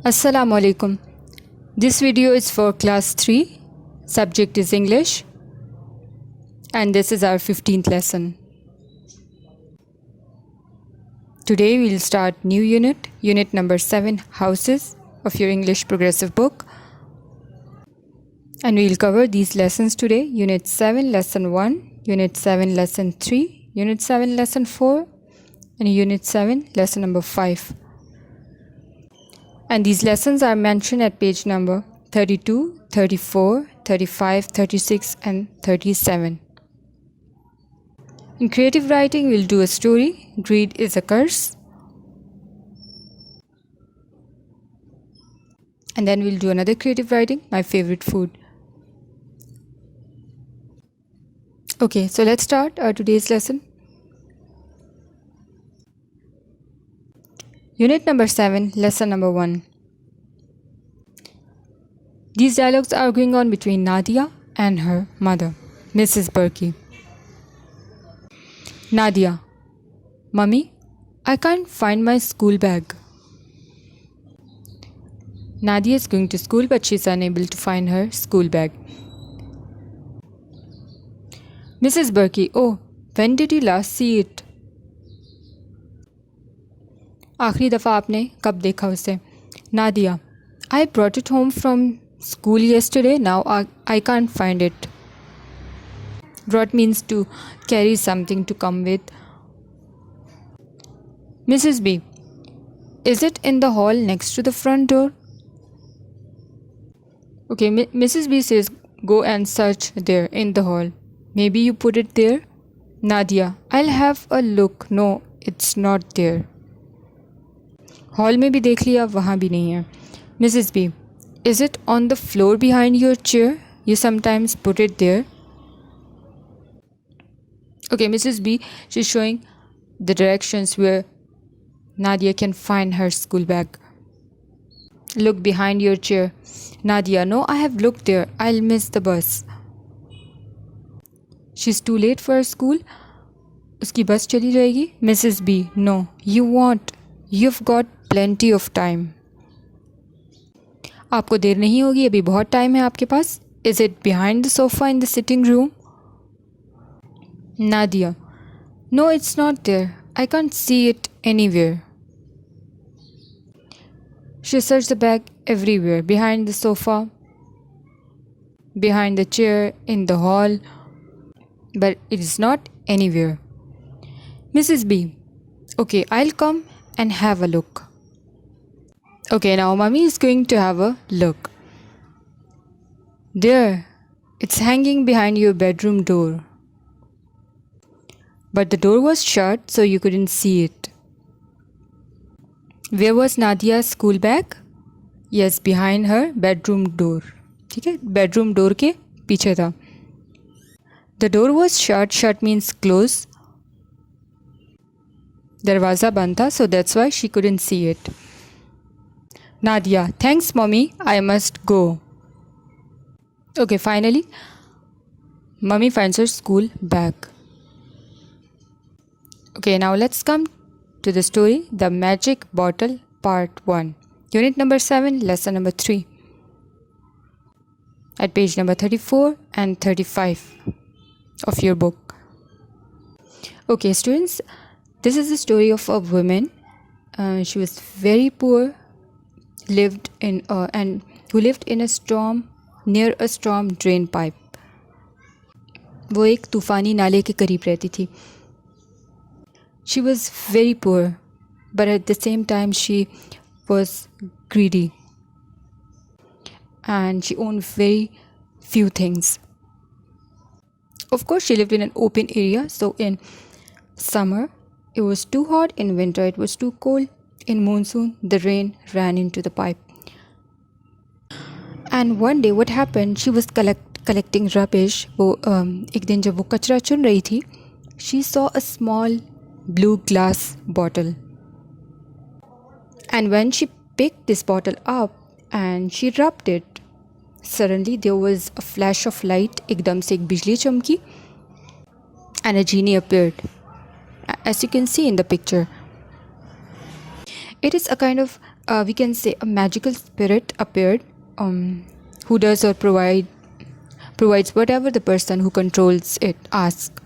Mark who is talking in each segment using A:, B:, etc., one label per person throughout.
A: Assalamu alaikum. This video is for class 3. Subject is English. And this is our 15th lesson. Today we'll start new unit, unit number 7, houses of your English progressive book. And we'll cover these lessons today. Unit 7, lesson 1, Unit 7, lesson 3, Unit 7, lesson 4, and Unit 7, lesson number 5. And these lessons are mentioned at page number 32, 34, 35, 36 and 37. In creative writing, we'll do a story. Greed is a curse. And then we'll do another creative writing, my favorite food. Okay, so let's start our today's lesson. Unit number 7, lesson number 1. These dialogues are going on between Nadia and her mother, Mrs. Berkey. Nadia: Mummy, I can't find my school bag. Nadia is going to school but she's unable to find her school bag. Mrs. Berkey: Oh, when did you last see it? आखिरी दफ़ा आपने कब देखा उसे? Nadia: I brought it home from school yesterday. Now I can't find it. Brought means to carry something to come with. Mrs. B: Is it in the hall next to the front door? Okay, Mrs. B says go and search there in the hall. Maybe you put it there? Nadia: I'll have a look. No, it's not there. Hall में भी देख लिया, वहाँ भी नहीं है. Mrs. B: Is it on the floor behind your chair? You sometimes put it there. Okay, Mrs. B, she's showing the directions where Nadia can find her school bag. Look behind your chair. Nadia: No, I have looked there. I'll miss the bus. She's too late for school. उसकी बस चली जाएगी. Mrs. B: No, you won't. You've got plenty of time. आपको देर नहीं होगी, अभी बहुत time है आपके पास. Is it behind the sofa in the sitting room? Nadia: No, it's not there. I can't see it anywhere. She searched the bag everywhere, behind the sofa, behind the chair, in the hall, but it is not anywhere. Mrs. B: Okay, I'll come and have a look. Okay, now Mummy is going to have a look. There, it's hanging behind your bedroom door. But the door was shut, so you couldn't see it. Where was Nadia's school bag? Yes, behind her bedroom door. ठीक है, bedroom door के पीछे था. The door was shut. Shut means close. दरवाज़ा बंद था, so that's why she couldn't see it. Nadia: Thanks, Mommy. I must go. Okay, finally, Mummy finds her school bag. Okay, now let's come to the story, The Magic Bottle, Part 1. Unit number 7, lesson number 3. At page number 34 and 35 of your book. Okay, students, this is the story of a woman. She was very poor, who lived in a storm, near a storm drain pipe. वो एक तूफ़ानी नाले के करीब रहती थी. She was very poor, but at the same time she was greedy. And she owned very few things. Of course, she lived in an open area, so in summer, it was too hot. In winter, it was too cold. In monsoon, the rain ran into the pipe. And one day, what happened? She was collecting rubbish. एक दिन जब वो कचरा चुन रही थी, she saw a small blue glass bottle. And when she picked this bottle up and she rubbed it, suddenly there was a flash of light. एकदम से एक बिजली चमकी, and a genie appeared, as you can see in the picture. It is a kind of we can say a magical spirit appeared, who does or provides whatever the person who controls it asks.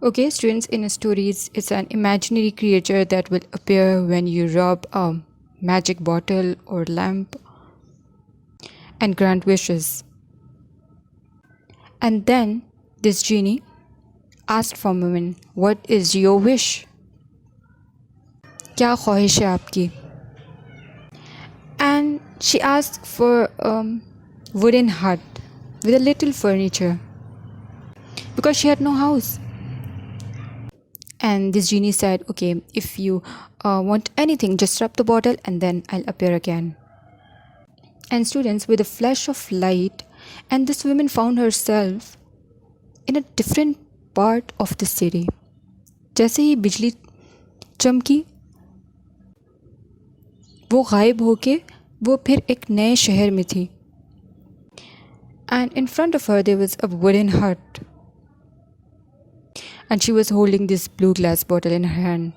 A: Okay, students, in stories, it's an imaginary creature that will appear when you rub a magic bottle or lamp and grant wishes. And then this genie asked from women, "What is your wish? क्या ख्वाहिश है आपकी?" And she asked for a wooden hut with a little furniture because she had no house. And this genie said, "Okay, if you want anything, just rub the bottle and then I'll appear again." And students, with a flash of light, and this woman found herself in a different part of the city. जैसे ही बिजली चमकी, वो गायब होके वो फिर एक नए शहर में थी. And in front of her there was a wooden hut. And she was holding this blue glass bottle in her hand.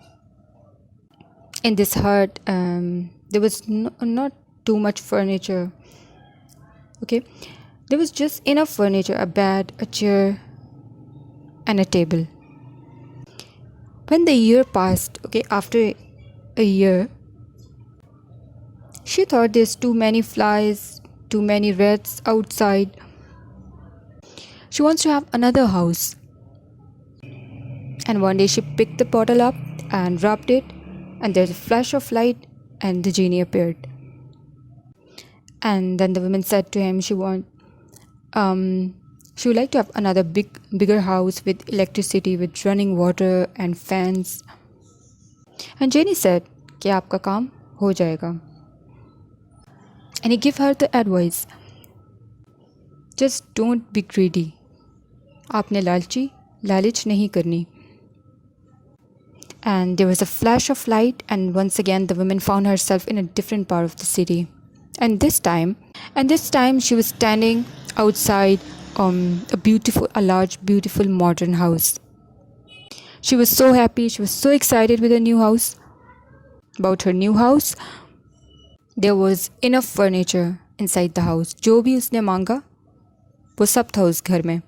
A: In this hut, there was not too much furniture. Okay, there was just enough furniture: a bed, a chair, and a table. When the year passed, okay, after a year, she thought there's too many flies, too many rats outside. She wants to have another house. And one day she picked the bottle up and rubbed it, and there's a flash of light, and the genie appeared. And then the woman said to him she would like to have another bigger house with electricity, with running water and fans. And genie said कि आपका काम हो जाएगा. And he gave her the advice, just don't be greedy. आपने लालच नहीं करनी. And there was a flash of light, and once again the woman found herself in a different part of the city. And this time she was standing outside a large, beautiful modern house. She was so happy, she was so excited with her new house. About her new house, there was enough furniture inside the house. जो भी उसने मांगा वो सब था उस घर में.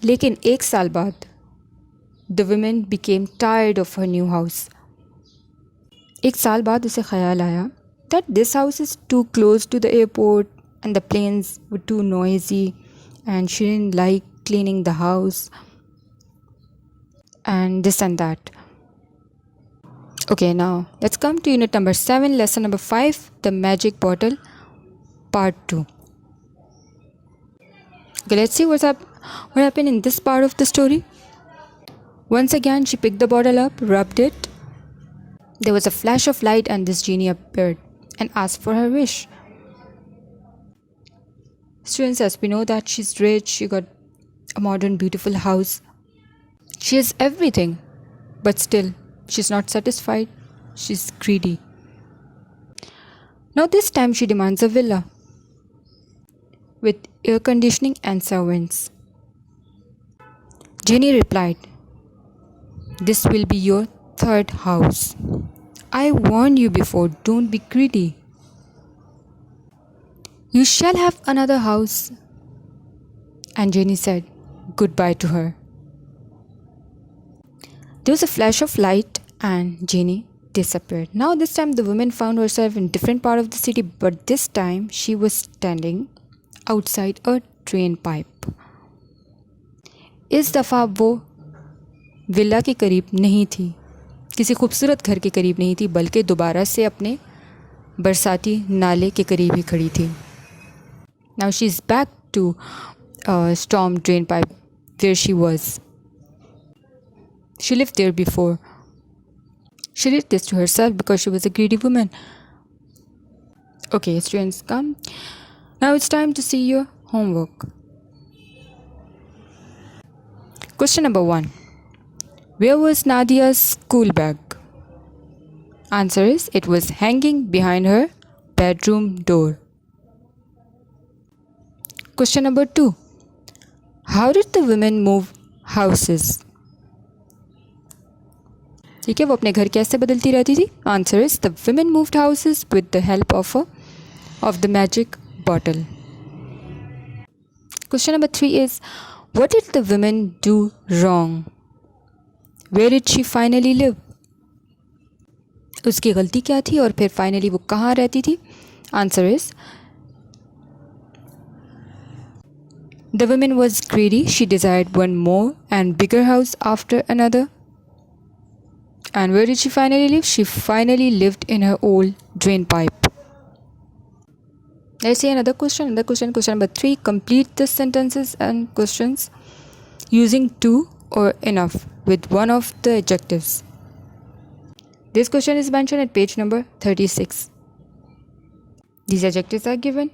A: लेकिन एक साल बाद the woman became tired of her new house. एक साल बाद उसे ख्याल आया that this house is too close to the airport and the planes were too noisy, and she didn't like cleaning the house and this and that. Okay, now let's come to unit number 7, lesson number 5, the magic bottle, part 2. Okay, let's see what happened in this part of the story. Once again, she picked the bottle up, rubbed it. There was a flash of light, and this genie appeared and asked for her wish. Students, as we know that she's rich, she got a modern, beautiful house. She has everything, but still, she's not satisfied. She's greedy. Now this time she demands a villa with air conditioning and servants. Genie replied, "This will be your third house. I warned you before, don't be greedy. You shall have another house." And Genie said goodbye to her. There was a flash of light and Genie disappeared. Now this time the woman found herself in a different part of the city, but this time she was standing outside a drain pipe. इस दफ़ा वो villa के करीब नहीं थी, किसी खूबसूरत घर के करीब नहीं थी, बल्कि दोबारा से अपने बरसाती नाले के करीब ही खड़ी थी. Now she is back to storm drain pipe where she was. She lived there before. She did this to herself because she was a greedy woman. Okay, students, come. Now it's time to see your homework. Question number 1. Where was Nadia's school bag? Answer is, it was hanging behind her bedroom door. Question number 2. How did the women move houses? ठीक है, वो अपने घर कैसे बदलती रहती थी? Answer is the women moved houses with the help of the magic bottle. Question number 3 is, what did the women do wrong? Where did she finally live? उसकी गलती क्या थी और फिर फाइनली वो कहाँ रहती थी? Answer is the woman was greedy. She desired one more and bigger house after another. And where did she finally live? She finally lived in her old drain pipe. Let's see another question. Question number 3. Complete the sentences and questions using to or enough with one of the adjectives. This question is mentioned at page number 36. These adjectives are given: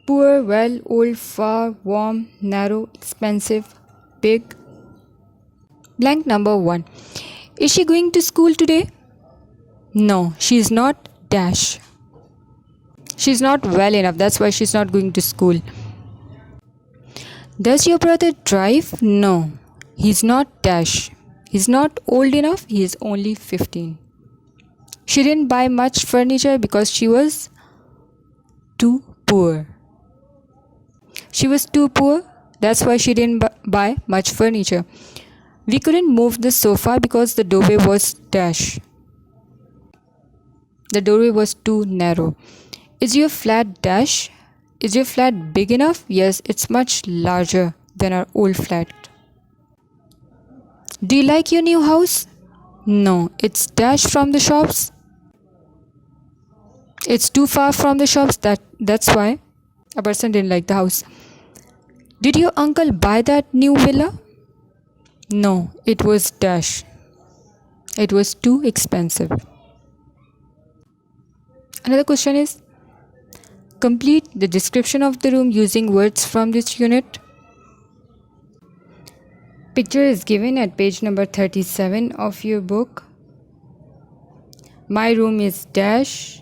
A: poor, well, old, far, warm, narrow, expensive, big. Blank number 1. Is she going to school today? No, she is not dash. She is not well enough. That's why she is not going to school. Does your brother drive? No, he is not dash. He is not old enough. He is only 15. She didn't buy much furniture because she was too poor. She was too poor. That's why she didn't buy much furniture. We couldn't move the sofa because the doorway was dash. The doorway was too narrow. Is your flat dash? Is your flat big enough? Yes, it's much larger than our old flat. Do you like your new house? No, it's dash from the shops. It's too far from the shops. That's why a person didn't like the house. Did your uncle buy that new villa? No, it was dash. It was too expensive. Another question is, complete the description of the room using words from this unit. Picture is given at page number 37 of your book. My room is dash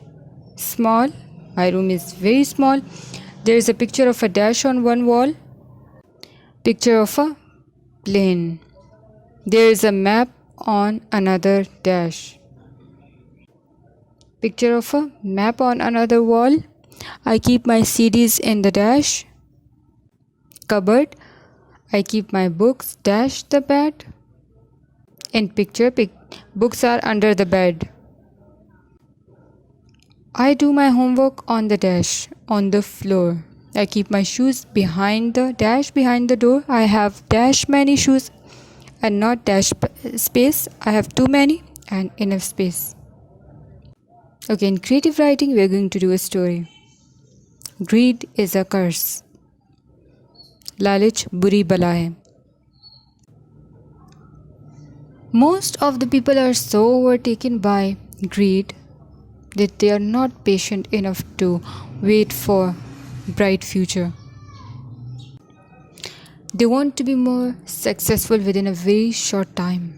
A: small. My room is very small. There is a picture of a dash on one wall. Picture of a plane. There is a map on another dash. Picture of a map on another wall. I keep my CDs in the dash cupboard. I keep my books dash the bed. In picture, books are under the bed. I do my homework on the dash on the floor. I keep my shoes behind the dash behind the door. I have dash many shoes and not dash space. I have too many and enough space. Okay, in creative writing, we are going to do a story. Greed is a curse. लालच बुरी बला है. Most of the people are so overtaken by greed that they are not patient enough to wait for bright future. They want to be more successful within a very short time.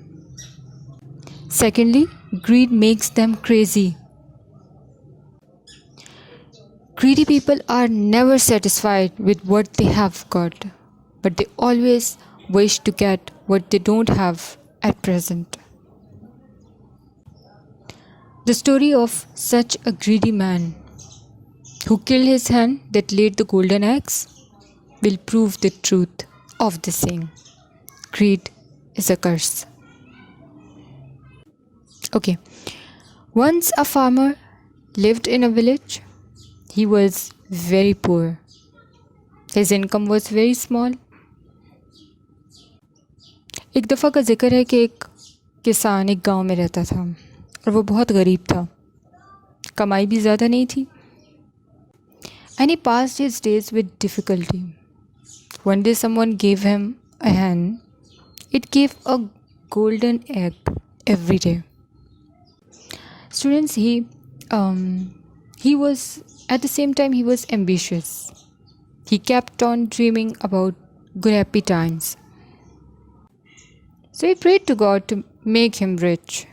A: Secondly, greed makes them crazy. Greedy people are never satisfied with what they have got, but they always wish to get what they don't have at present. The story of such a greedy man who killed his hen that laid the golden eggs will prove the truth of the saying, greed is a curse. Okay, once a farmer lived in a village. He was very poor. His income was very small. एक दफ़ा का जिक्र है कि एक किसान एक गांव में रहता था और वो बहुत गरीब था. कमाई भी ज़्यादा नहीं थी. And he passed his days with difficulty. One day someone gave him a hen. It gave a golden egg every day. Students, he was, at the same time, he was ambitious. He kept on dreaming about good happy times. So he prayed to God to make him rich.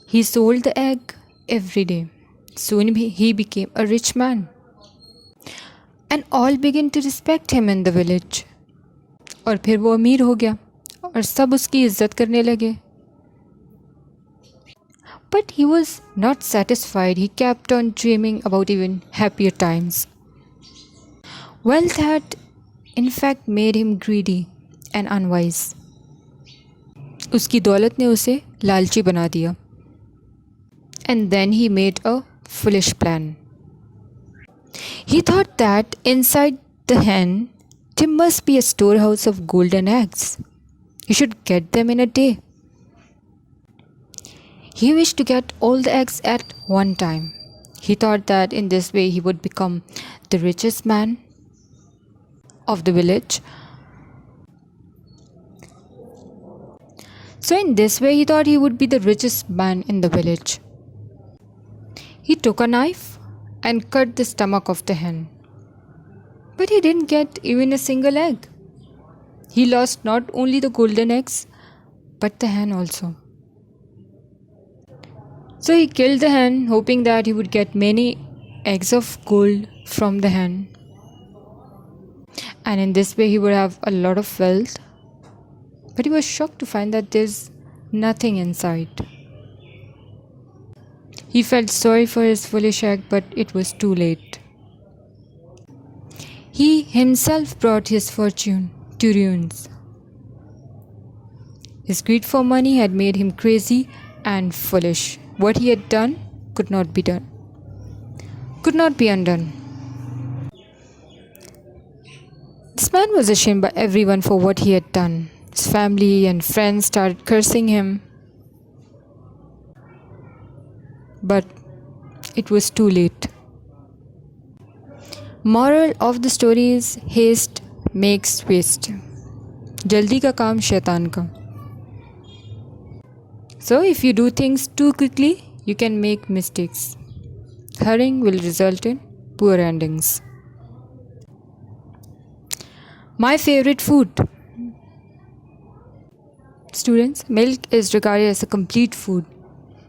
A: He sold the egg every day. Soon he became a rich man. And all began to respect him in the village. और फिर वो अमीर हो गया और सब उसकी इज्जत करने लगे. But he was not satisfied. He kept on dreaming about even happier times. Wealth had, in fact, made him greedy and unwise. उसकी दौलत ने उसे लालची बना दिया. And then he made a foolish plan. He thought that inside the hen there must be a storehouse of golden eggs. He should get them in a day. He wished to get all the eggs at one time. He thought that in this way he would become the richest man of the village. So in this way he thought he would be the richest man in the village. He took a knife and cut the stomach of the hen. But he didn't get even a single egg. He lost not only the golden eggs, but the hen also. So he killed the hen, hoping that he would get many eggs of gold from the hen. And in this way he would have a lot of wealth. But he was shocked to find that there's nothing inside. He felt sorry for his foolish act, but it was too late. He himself brought his fortune to ruins. His greed for money had made him crazy and foolish. What he had done could not be done, could not be undone. This man was ashamed by everyone for what he had done. His family and friends started cursing him. But it was too late. Moral of the story is haste makes waste. Jaldi ka kaam shaitan ka. So if you do things too quickly, you can make mistakes. Hurrying will result in poor endings. My favorite food. Students, milk is regarded as a complete food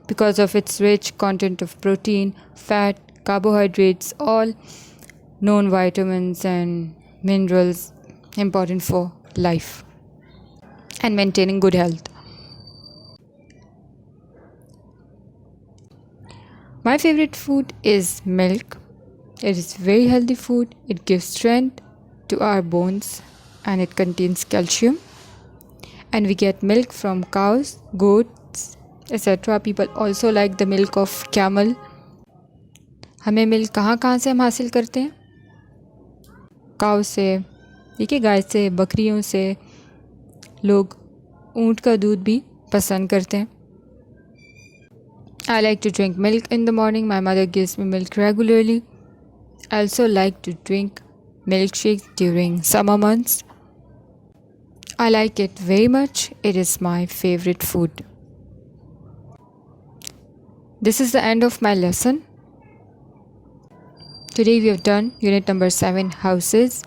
A: because of its rich content of protein, fat, carbohydrates, all known vitamins and minerals important for life and maintaining good health. My favorite food is milk. It is very healthy food. It gives strength to our bones and it contains calcium. And we get milk from cows, goats, etc. People also like the milk of camel. हमें milk कहाँ से हम हासिल करते हैं? काव से, ठीक है, गाय से, बकरियों से. लोग ऊँट का दूध भी पसंद करते हैं. I like to drink milk in the morning. My mother gives me milk regularly. I also like to drink milkshakes during summer months. I like it very much. It is my favorite food. This is the end of my lesson. Today we have done unit number 7, houses,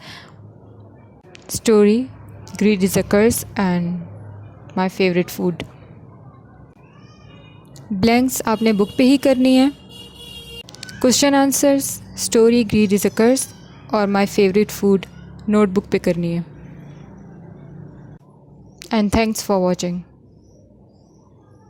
A: story, greed is a curse, and my favorite food. Blanks आपने book पे ही करनी है. Question answers, story, greed is a curse और my favourite food notebook पे करनी है. And thanks for watching.